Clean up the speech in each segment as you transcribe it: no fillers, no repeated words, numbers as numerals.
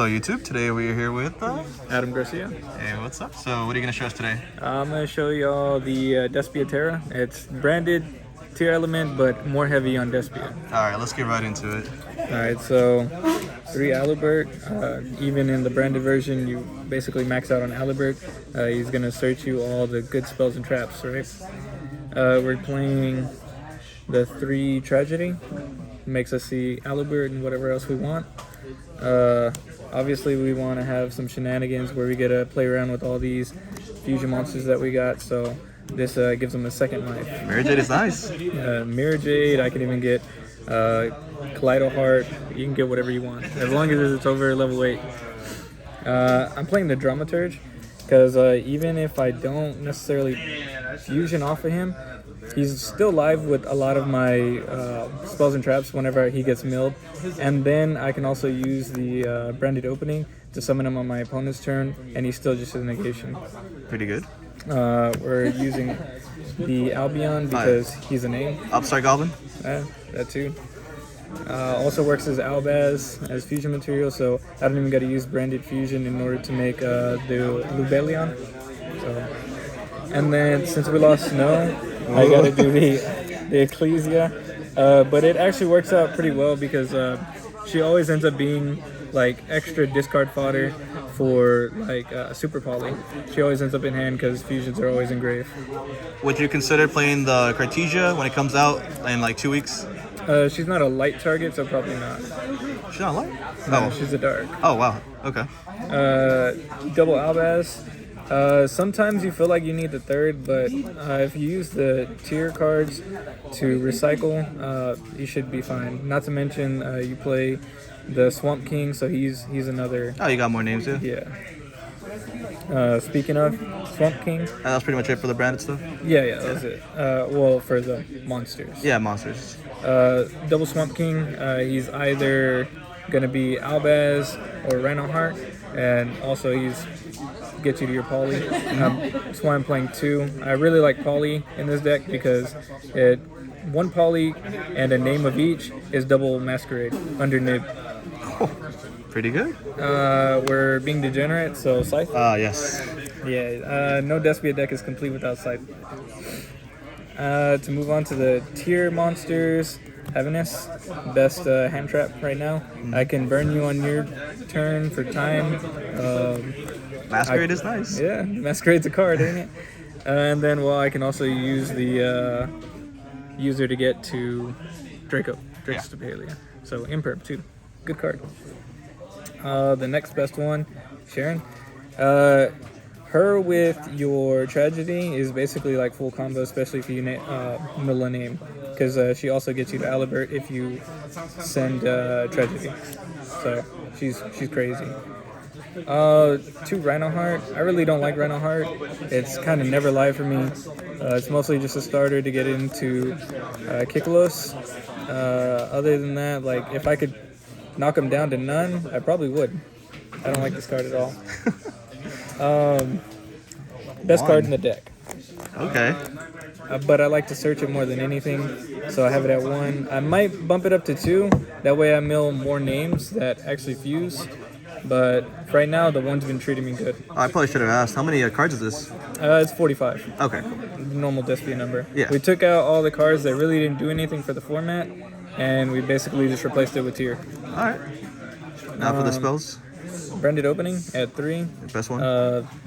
Hello YouTube, today we are here with Adam Garcia. Hey, what's up? So what are you going to show us today? I'm going to show y'all the Despia Terra. It's branded Tearlament, but more heavy on Despia. Alright, let's get right into it. Alright, so 3 Alibert. Even in the branded version, you basically max out on Alibert. He's going to search you all the good spells and traps, right? We're playing the 3 Tragedy. Makes us see Alibert and whatever else we want. Obviously, we want to have some shenanigans where we get to play around with all these fusion monsters that we got, so this gives them a second life. Mirror Jade is nice. Mirror Jade, I can even get Kaleido Heart. You can get whatever you want, as long as it's over level 8. I'm playing the Dramaturge, because even if I don't necessarily fusion off of him, he's still live with a lot of my spells and traps whenever he gets milled. And then I can also use the branded opening to summon him on my opponent's turn, and he's still just a negation. Pretty good. We're using the Albion because he's a name. Upstart Goblin? That too. Also works as Albaz, as fusion material, so I don't even got to use branded fusion in order to make the Lubellion. So, and then since we lost Snow, I gotta do the Ecclesia, but it actually works out pretty well because she always ends up being like extra discard fodder for like Super Poly. She always ends up in hand because fusions are always in grave. Would you consider playing the Cartesia when it comes out in like 2 weeks? She's not a light target, so probably not. She's not light? No, she's a dark. Oh wow, okay. Double Albaz. Sometimes you feel like you need the third, but if you use the tier cards to recycle, you should be fine. Not to mention, you play the Swamp King, so he's another. Oh, you got more names, yeah? Yeah. Speaking of Swamp King, That's pretty much it for the branded stuff? yeah, that was it. Well, for the monsters. Yeah, monsters. Double Swamp King, he's either gonna be Albaz or Rhinoheart, and also he's get you to your Poly. That's why I'm playing 2. I really like Poly in this deck because it 1 Poly and a name of each is double Masquerade under Nib. Oh, pretty good. We're being degenerate, so Scythe. Yes. Yeah, no Despia deck is complete without Scythe. To move on to the tier monsters, Heaviness, best hand trap right now. I can burn you on your turn for time. Masquerade is nice. Yeah, Masquerade's a card, ain't it? And then, well, I can also use the user to get to Draco's Stapelia. So, Imperb, too. Good card. The next best one, Sharon. Her with your Tragedy is basically like full combo, especially if you middle a name. Because she also gets you to Alibert if you send Tragedy. So, she's crazy. 2 Rhinoheart. I really don't like Rhinoheart. It's kind of never live for me. It's mostly just a starter to get into Kikalos. Other than that, like if I could knock him down to none, I probably would. I don't like this card at all. Best card in the deck. Okay. But I like to search it more than anything, so I have it at 1. I might bump it up to 2. That way I mill more names that actually fuse. But right now, the 1's been treating me good. I probably should have asked. How many cards is this? It's 45. Okay. Normal Despia number. Yeah. We took out all the cards that really didn't do anything for the format, and we basically just replaced it with tier. Alright. Now for the spells. Branded Opening at 3. Best one?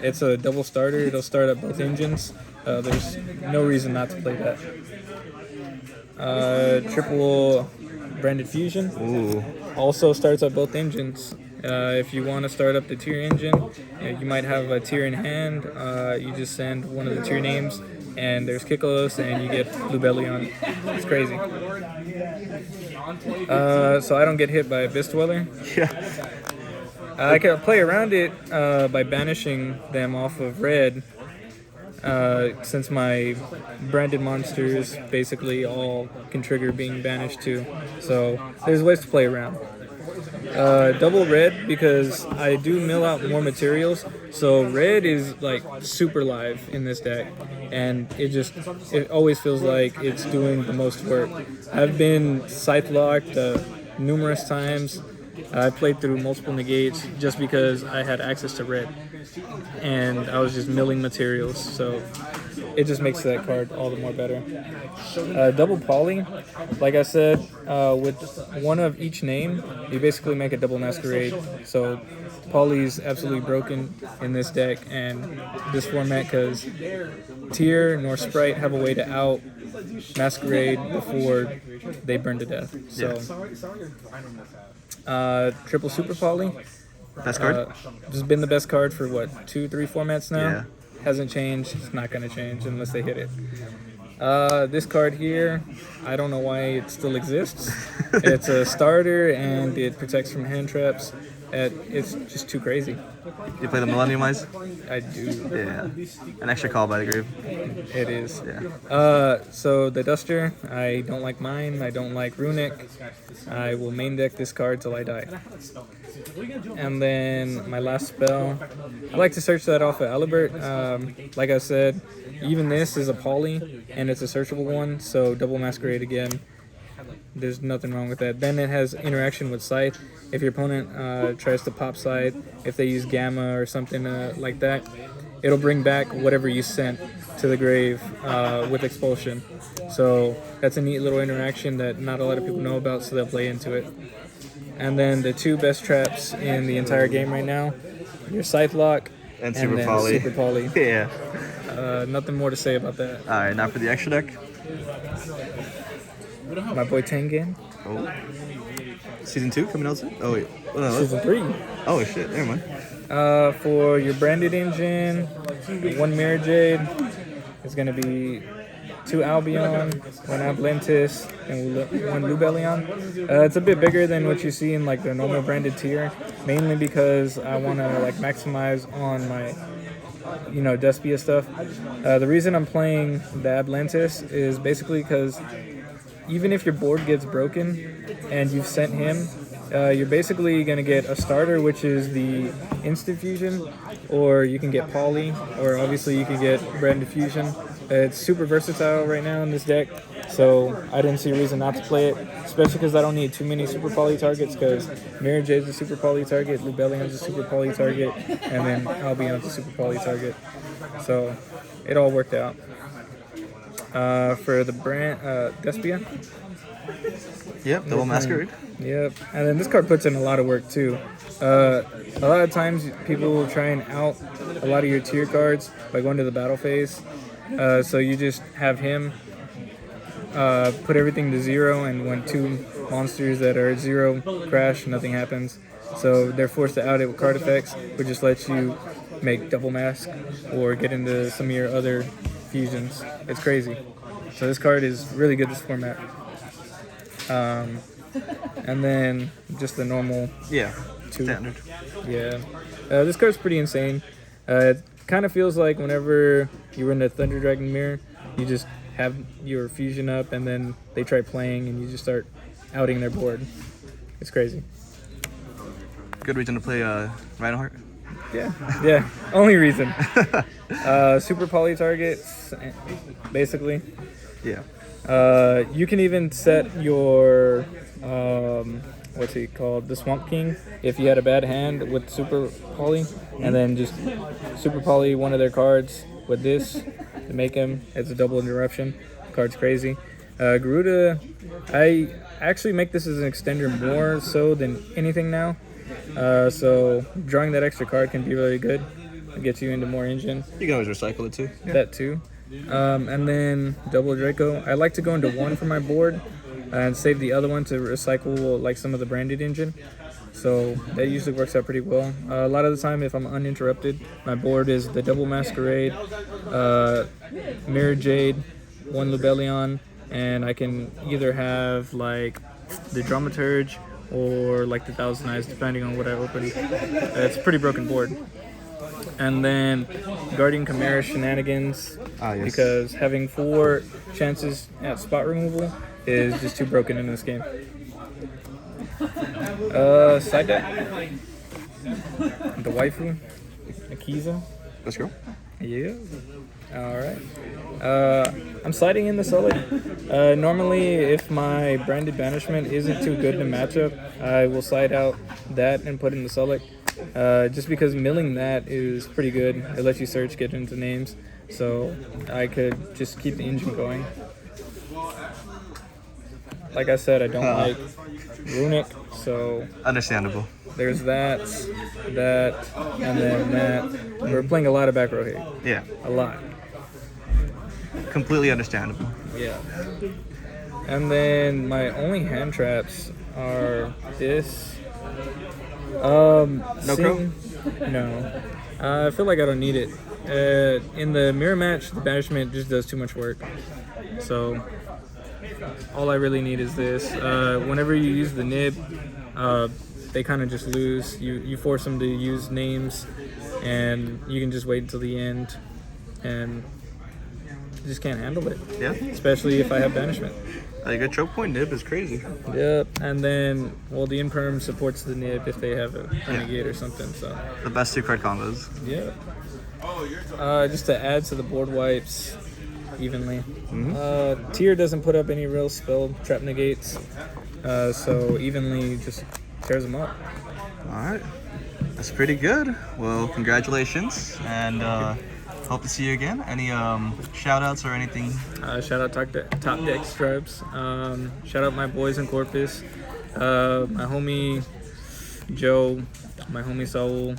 It's a double starter. It'll start at both engines. There's no reason not to play that. Triple Branded Fusion. Ooh. Also starts at both engines. If you want to start up the tier engine, you might have a tier in hand. You just send one of the tier names, and there's Kikalos, and you get Lubellion. It's crazy. So I don't get hit by Abyss Dweller. Yeah. I can play around it by banishing them off of red, since my branded monsters basically all can trigger being banished too. So there's ways to play around. Double red because I do mill out more materials, so red is like super live in this deck, and it always feels like it's doing the most work. I've been scythe locked numerous times, I played through multiple negates just because I had access to red, and I was just milling materials, so it just makes that card all the more better. Double poly, like I said, with one of each name, you basically make a double masquerade. So poly's absolutely broken in this deck and this format because Tear nor Sprite have a way to out masquerade before they burn to death. So triple super poly. Best card? This has been the best card for what, 2-3 formats now? Yeah. Hasn't changed. It's not going to change unless they hit it. This card here, I don't know why it still exists. It's a starter and it protects from hand traps. It's just too crazy. You play the Millennium Eyes? I do. Yeah. An extra call by the grave. It is. Yeah. So the Duster, I don't like mine. I don't like Runic. I will main deck this card till I die. And then my last spell, I like to search that off of Alibert. Like I said, even this is a poly and it's a searchable one, so double masquerade again. There's nothing wrong with that. Then it has interaction with Scythe. If your opponent tries to pop Scythe, if they use Gamma or something like that, it'll bring back whatever you sent to the grave with Expulsion. So that's a neat little interaction that not a lot of people know about, so they'll play into it. And then the two best traps in the entire game right now, your Scythe Lock And Super then Poly. Super Poly. Yeah. Nothing more to say about that. Alright, now for the extra deck. My boy Tengen. Oh. Season 2 coming out soon? Oh, wait. Oh, no, Season 3. oh shit, never mind. For your branded engine, 1 Mirror Jade is going to be 2 Albion, 1 Atlantis, and 1 Lubellion. It's a bit bigger than what you see in like the normal branded tier, mainly because I want to like maximize on my Despia stuff. The reason I'm playing the Atlantis is basically because even if your board gets broken and you've sent him, you're basically going to get a starter, which is the instant fusion, or you can get poly, or obviously you can get branded fusion. It's super versatile right now in this deck, so I didn't see a reason not to play it, especially because I don't need too many super poly targets, because Mirror Jade's a super poly target, Lubellion's a super poly target, and then Albion's a super poly target. So it all worked out. For the brand Despia. Yep, double masquerade. Yep, and then this card puts in a lot of work too. A lot of times people will try and out a lot of your tier cards by going to the battle phase. So you just have him put everything to 0, and when 2 monsters that are at 0 crash, nothing happens. So they're forced to out it with card effects, which just lets you make double mask or get into some of your other fusions. It's crazy. So this card is really good this format. And then just the normal Yeah, 2. standard. Yeah. This card's pretty insane. It kind of feels like whenever you run the Thunder Dragon Mirror, you just have your fusion up and then they try playing and you just start outing their board. It's crazy. Good reason to play Reinhardt. Yeah. Only reason. Super poly targets, basically. Yeah. You can even set your what's he called, the Swamp King, if you had a bad hand with super poly, and then just super poly one of their cards with this to make him. It's a double interruption. The card's crazy. Garuda, I actually make this as an extender more so than anything now. So drawing that extra card can be really good. It gets you into more engine. You can always recycle it too. That too. And then double Draco. I like to go into 1 for my board and save the other one to recycle like some of the branded engine. So that usually works out pretty well. A lot of the time, if I'm uninterrupted, my board is the double Masquerade, Mirror Jade, 1 Lubellion, and I can either have like the Dramaturge or like the Thousand Eyes, depending on what I open. It's a pretty broken board. And then Guardian Chimera shenanigans, yes. because having 4 chances at spot removal is just too broken in this game. Side deck, the waifu, Akiza. Let's go. Yeah. All right. I'm sliding in the Sully. Normally, if my branded banishment isn't too good in a matchup, I will slide out that and put in the Sully. Just because milling that is pretty good. It lets you search, get into names. So I could just keep the engine going. Like I said, I don't like Runic, so Understandable. there's that, and then that. We're playing a lot of back row here. Yeah. A lot. Completely understandable. Yeah. And then my only hand traps are this. No crow? No. I feel like I don't need it. In the mirror match, the banishment just does too much work. So all I really need is this. Whenever you use the nib, they kind of just lose. You force them to use names, and you can just wait until the end, and you just can't handle it. Yeah. Especially if I have banishment. Like a choke point nib is crazy. Yep. And then, well, the imperm supports the nib if they have a renegade or something. So The best 2-card combos. yeah. Just to add to the board wipes evenly. Tear doesn't put up any real spell trap negates, so evenly just tears them up. All right. That's pretty good. Well, congratulations, and hope to see you again. Any shout outs or anything? Shout out Top Deck Stripes. Shout out my boys in Corpus. My homie Joe, my homie Saul.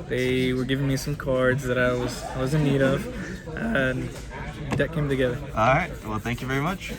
They were giving me some cards that I was in need of, and deck came together. All right. Well, thank you very much.